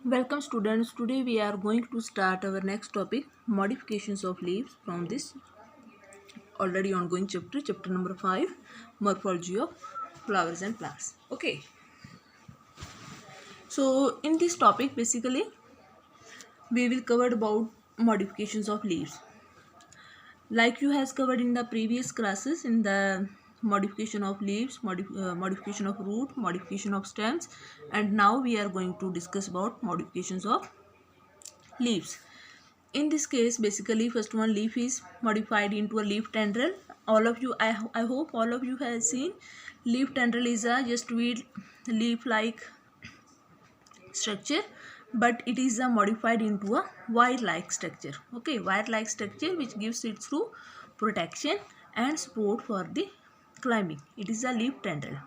Welcome students. Today we are going to start our next topic, modifications of leaves, from this already ongoing chapter number 5, morphology of flowers and plants. Okay. So in this topic basically we will cover about modifications of leaves. Like you has covered in the previous classes in the modification of leaves, modification of root, modification of stems, and now we are going to discuss about modifications of leaves. In this case, basically first one, leaf is modified into a leaf tendril. All of you, I hope all of you have seen leaf tendril is a just weed leaf like structure, but it is a modified into a wire like structure. Okay, wire like structure which gives it through protection and support for the climbing. It is a leaf tendril.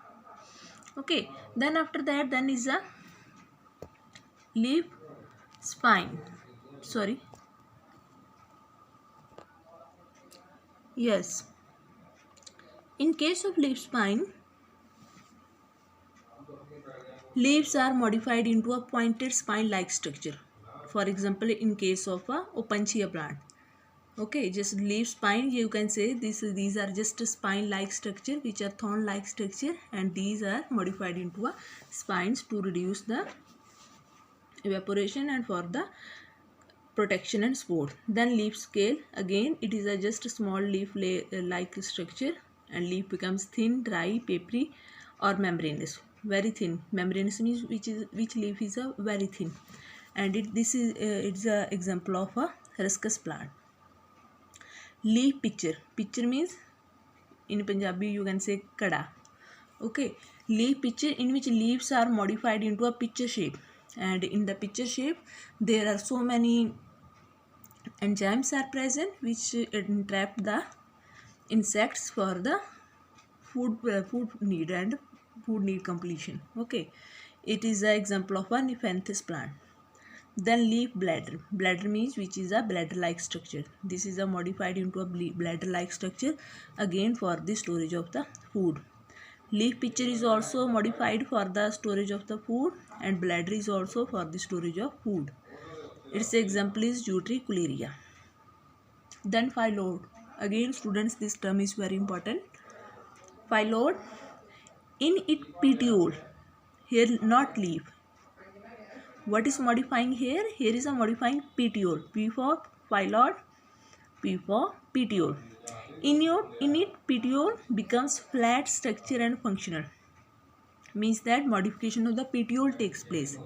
Okay, then after that then is a leaf spine. Sorry. Yes. In case of leaf spine, leaves are modified into a pointed spine-like structure. For example, in case of a opuntia plant. Okay, just leaf spine, you can say these are just a spine-like structure, which are thorn-like structure, and these are modified into a spines to reduce the evaporation and for the protection and support. Then leaf scale, again it is a just a small leaf like structure, and leaf becomes thin, dry, papery or membranous. Very thin. Membranous means which leaf is a very thin, and this is it's a example of a ruscus plant. Leaf picture. Picture means in Punjabi you can say kada. Okay, leaf picture in which leaves are modified into a picture shape, and in the picture shape there are so many enzymes are present which entrap the insects for the food need and food need completion. Okay, it is an example of a nepenthes plant. Then leaf bladder. Bladder means which is a bladder like structure. This is a modified into a bladder like structure, again for the storage of the food. Leaf pitcher is also modified for the storage of the food, and bladder is also for the storage of food. Its example is Utricularia. Then phyllodes. Again students, this term is very important. Phyllodes, in it petiole, here not leaf. What is modifying here? Here is a modifying petiole. P for phyllodes, P for petiole. In it petiole becomes flat structure and functional. Means that modification of the petiole takes place,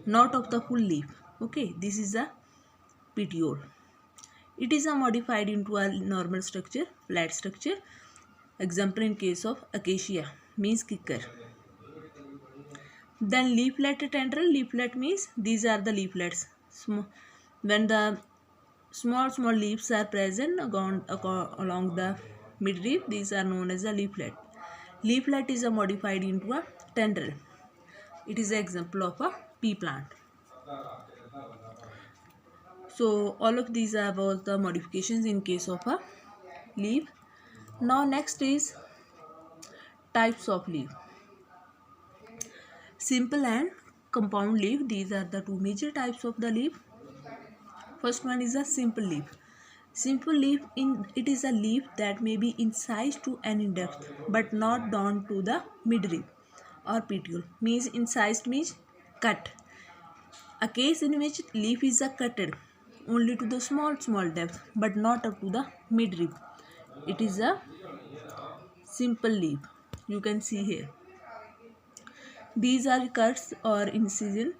not of the full leaf. Okay, this is a petiole. It is a modified into a normal structure, flat structure. Example in case of acacia means kicker. Then leaflet tendril. Leaflet means these are the leaflets. When the small leaves are present along the midrib, these are known as a leaflet. Leaflet is a modified into a tendril. It is an example of a pea plant. So all of these are about the modifications in case of a leaf. Now next is types of leaf. Simple and compound leaf. These are the two major types of the leaf. First one is a simple leaf. Simple leaf, it is a leaf that may be incised to and in depth, but not down to the midrib or petiole. Means incised means cut. A case in which leaf is a cutted only to the small depth, but not up to the midrib. It is a simple leaf. You can see here. These are cuts or incision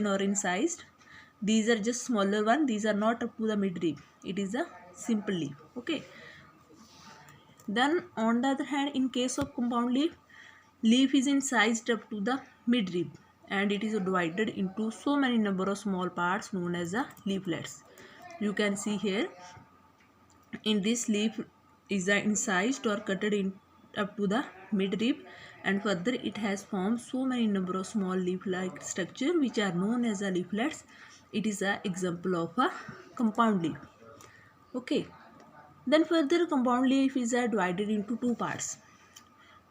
or incised. These are just smaller one. These are not up to the midrib. It is a simple leaf. Okay. Then on the other hand, in case of compound leaf, leaf is incised up to the midrib, and it is divided into so many number of small parts known as the leaflets. You can see here, in this leaf is incised or cutted in up to the midrib, and further it has formed so many number of small leaf-like structure which are known as the leaflets. It is an example of a compound leaf. Okay. Then further, compound leaf is divided into two parts.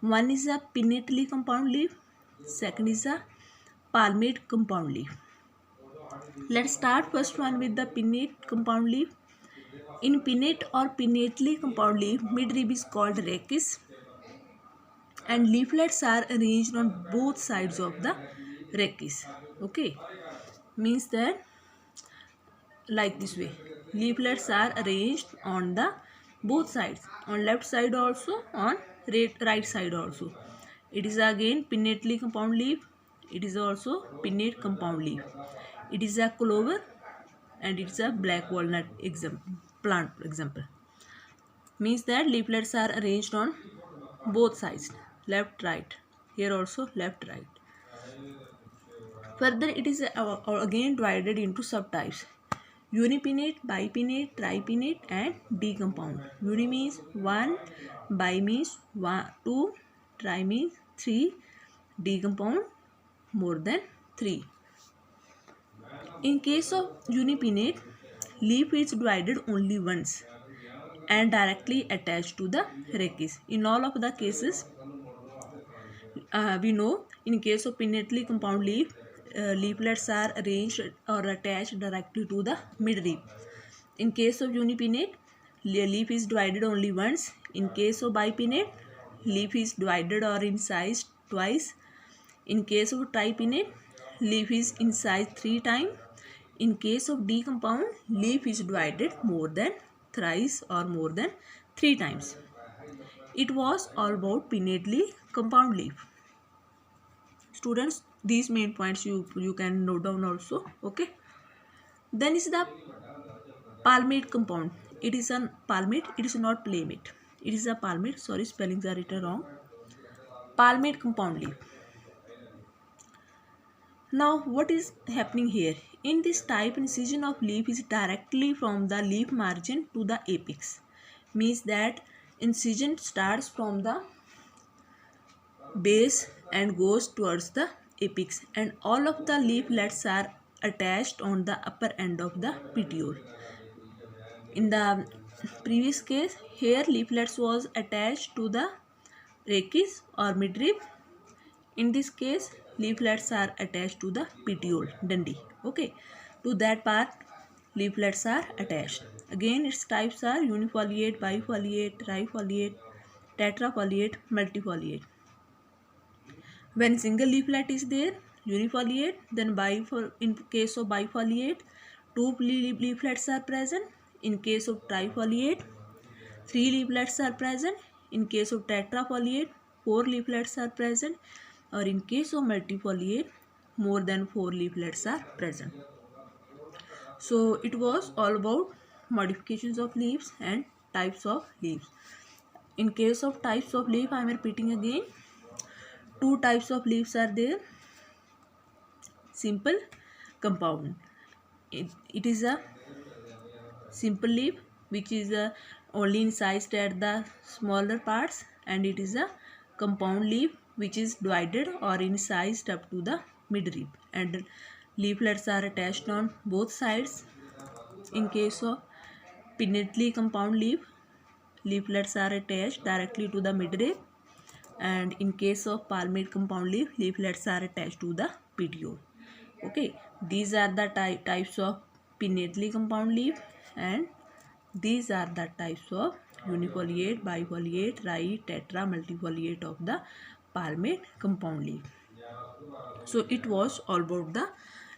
One is a pinnately compound leaf. Second is a palmate compound leaf. Let's start first one with the pinnate compound leaf. In pinnate or pinnately compound leaf, midrib is called rachis, and leaflets are arranged on both sides of the rachis. Okay, means that like this way, leaflets are arranged on the both sides, on left side also, on right side also. It is again pinnately compound leaf. It is also pinnate compound leaf. It is a clover and it's a black walnut plant example. Means that leaflets are arranged on both sides, left right. Here also left right. Further, it is again divided into subtypes: unipinnate, bipinnate, tripinnate, and D-compound. Uni means 1, bi means 2, tri means 3, D-compound more than 3. In case of unipinnate, leaf is divided only once and directly attached to the rachis. In all of the cases, we know in case of pinnately compound leaf, leaflets are arranged or attached directly to the midrib. In case of unipinnate, leaf is divided only once. In case of bipinnate, leaf is divided or incised twice. In case of tripinnate, leaf is incised 3 times. In case of D compound, leaf is divided more than thrice or more than 3 times. It was all about pinnately compound leaf. Students, these main points you can note down also. Okay. Then is the palmate compound. It is a palmate. It is not playmate. It is a palmate. Sorry, spellings are written wrong. Palmate compound leaf. Now, what is happening here? In this type, incision of leaf is directly from the leaf margin to the apex. Means that incision starts from the base and goes towards the apex, and all of the leaflets are attached on the upper end of the petiole. In the previous case, here leaflets was attached to the rachis or midrib. In this case, leaflets are attached to the petiole, dundee. Okay, to that part leaflets are attached. Again, its types are unifoliate, bifoliate, trifoliate, tetrafoliate, multifoliate. When single leaflet is there, unifoliate, then in case of bifoliate, 2 leaflets are present. In case of trifoliate, 3 leaflets are present. In case of tetrafoliate, 4 leaflets are present. Or in case of multifoliate, more than 4 leaflets are present. So it was all about modifications of leaves and types of leaves. In case of types of leaf, I am repeating again. 2 types of leaves are there: simple, compound. It is a simple leaf which is only incised at the smaller parts, and it is a compound leaf which is divided or incised up to the midrib, and leaflets are attached on both sides. In case of pinnately compound leaf, leaflets are attached directly to the midrib, and in case of palmate compound leaf, leaflets are attached to the petiole. Okay, these are the types of pinnately compound leaf, and these are the types of unifoliate, bifoliate, tri, tetra, multifoliate of the palmate compound leaf. So it was all about the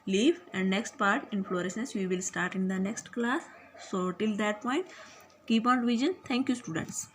leaf, and next part, inflorescence, we will start in the next class. So till that point, keep on revision. Thank you, students.